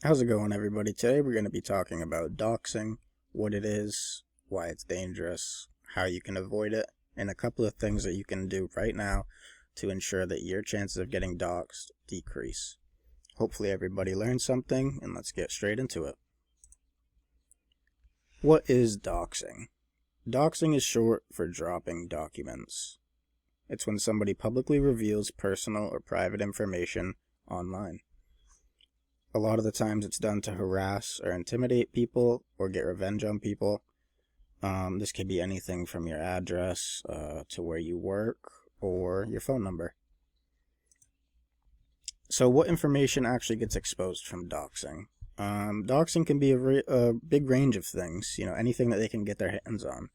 How's it going, everybody? Today we're going to be talking about doxing, what it is, why it's dangerous, how you can avoid it, and a couple of things that you can do right now to ensure that your chances of getting doxed decrease. Hopefully everybody learned something, and let's get straight into it. What is doxing? Doxing is short for dropping documents. It's when somebody publicly reveals personal or private information online. A lot of the times it's done to harass or intimidate people or get revenge on people. This could be anything from your address to where you work or your phone number. So what information actually gets exposed from doxing? Doxing can be a big range of things, anything that they can get their hands on,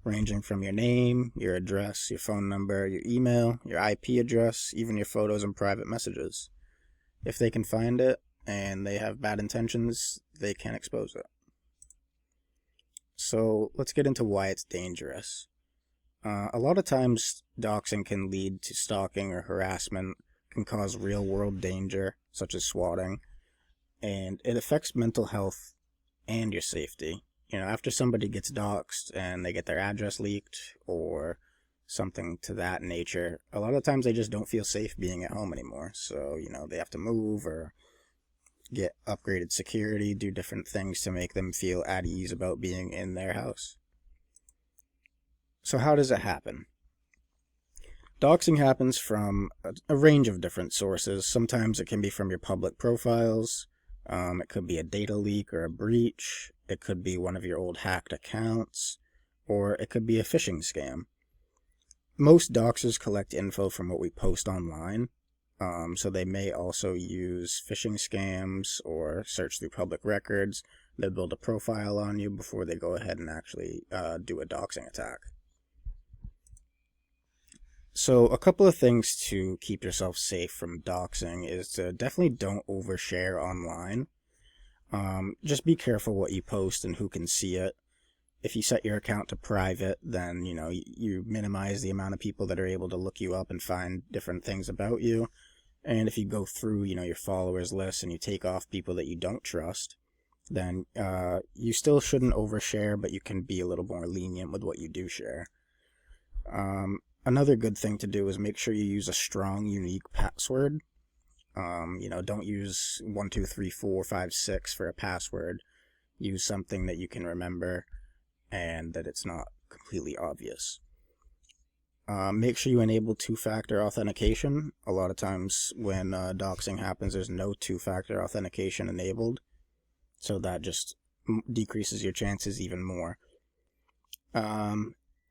ranging from your name, your address, your phone number, your email, your IP address, even your photos and private messages. If they can find it, and they have bad intentions, they can expose it. So let's get into why it's dangerous. A lot of times, doxing can lead to stalking or harassment, can cause real-world danger, such as swatting, and it affects mental health and your safety. After somebody gets doxed and they get their address leaked or something to that nature, a lot of times they just don't feel safe being at home anymore. So, they have to move or get upgraded security, do different things to make them feel at ease about being in their house. So how does it happen? Doxing happens from a range of different sources. Sometimes it can be from your public profiles. It could be a data leak or a breach. It could be one of your old hacked accounts. Or it could be a phishing scam. Most doxers collect info from what we post online. So they may also use phishing scams or search through public records. They'll build a profile on you before they go ahead and actually do a doxing attack. So a couple of things to keep yourself safe from doxing is to definitely don't overshare online. Just be careful what you post and who can see it. If you set your account to private, then you minimize the amount of people that are able to look you up and find different things about you. And if you go through, your followers list and you take off people that you don't trust, then you still shouldn't overshare, but you can be a little more lenient with what you do share. Another good thing to do is make sure you use a strong, unique password. Don't use 1, 2, 3, 4, 5, 6 for a password. Use something that you can remember and that it's not completely obvious. Make sure you enable two-factor authentication. A lot of times when doxing happens, there's no two-factor authentication enabled, so that just decreases your chances even more.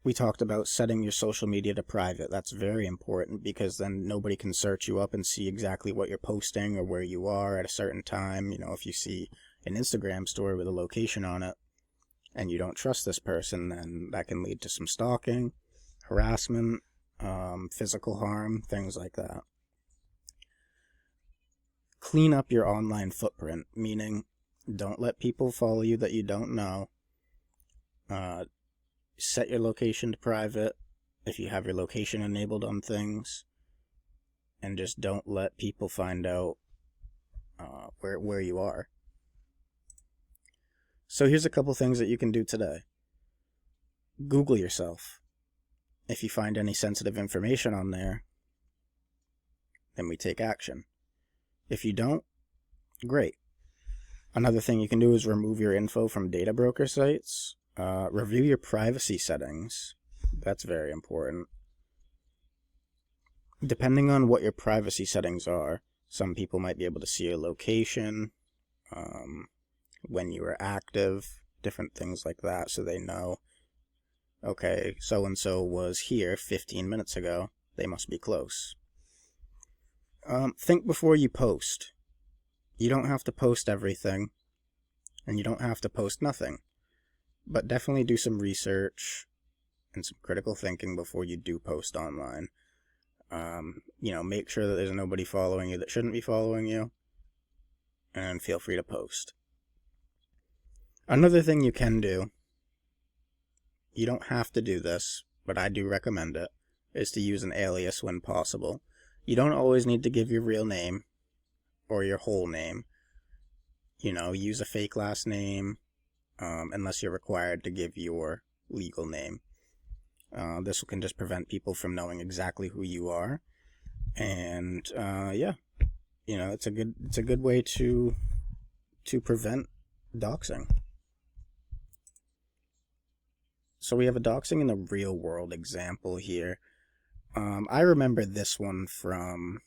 We talked about setting your social media to private. That's very important because then nobody can search you up and see exactly what you're posting or where you are at a certain time. If you see an Instagram story with a location on it and you don't trust this person, then that can lead to some stalking, harassment, physical harm, things like that. Clean up your online footprint, meaning don't let people follow you that you don't know. Set your location to private if you have your location enabled on things, and just don't let people find out where you are. So here's a couple things that you can do today. Google yourself. If you find any sensitive information on there, then we take action. If you don't, great. Another thing you can do is remove your info from data broker sites. Review your privacy settings. That's very important. Depending on what your privacy settings are, some people might be able to see your location, when you are active, different things like that, so they know, okay, so-and-so was here 15 minutes ago. They must be close. Think before you post. You don't have to post everything, and you don't have to post nothing. But definitely do some research and some critical thinking before you do post online. Make sure that there's nobody following you that shouldn't be following you, and feel free to post. Another thing you can do, you don't have to do this, but I do recommend it, is to use an alias when possible. You don't always need to give your real name or your whole name. use a fake last name, unless you're required to give your legal name. This can just prevent people from knowing exactly who you are, and yeah, it's a good way to prevent doxing. So we have a doxing in the real world example here. I remember this one from,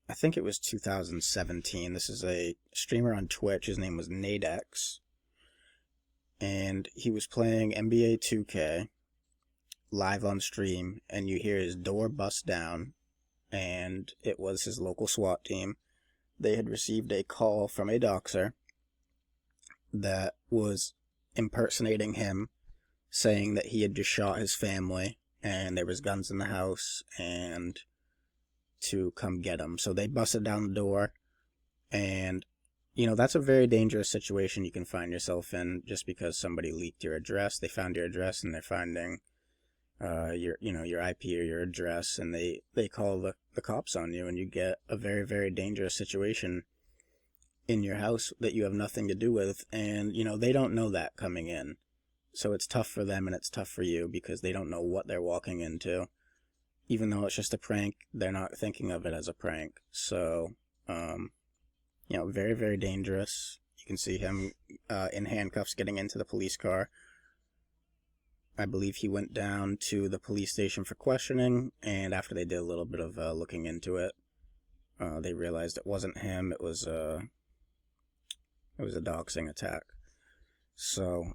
I think it was 2017. This is a streamer on Twitch. His name was Nadex, and he was playing NBA 2K live on stream, and you hear his door bust down, and it was his local SWAT team. They had received a call from a doxer that was impersonating him, saying that he had just shot his family and there was guns in the house and to come get him. So they busted down the door, and that's a very dangerous situation you can find yourself in just because somebody leaked your address. They found your address and they're finding your IP or your address, and they call the cops on you, and you get a very, very dangerous situation in your house that you have nothing to do with, and they don't know that coming in. So it's tough for them and it's tough for you because they don't know what they're walking into. Even though it's just a prank, they're not thinking of it as a prank. So very, very dangerous. You can see him in handcuffs getting into the police car. I believe he went down to the police station for questioning, and after they did a little bit of looking into it, they realized it wasn't him. It was a doxing attack. So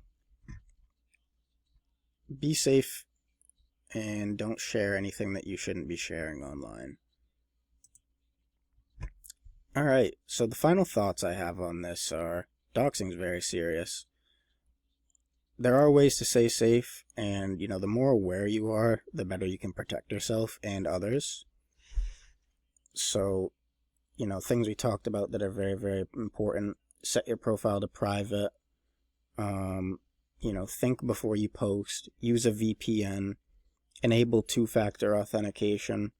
be safe and don't share anything that you shouldn't be sharing online. Alright, so the final thoughts I have on this are, doxing is very serious. There are ways to stay safe, and the more aware you are, the better you can protect yourself and others. So, things we talked about that are very, very important. Set your profile to private. Think before you post. Use a VPN. Enable two-factor authentication.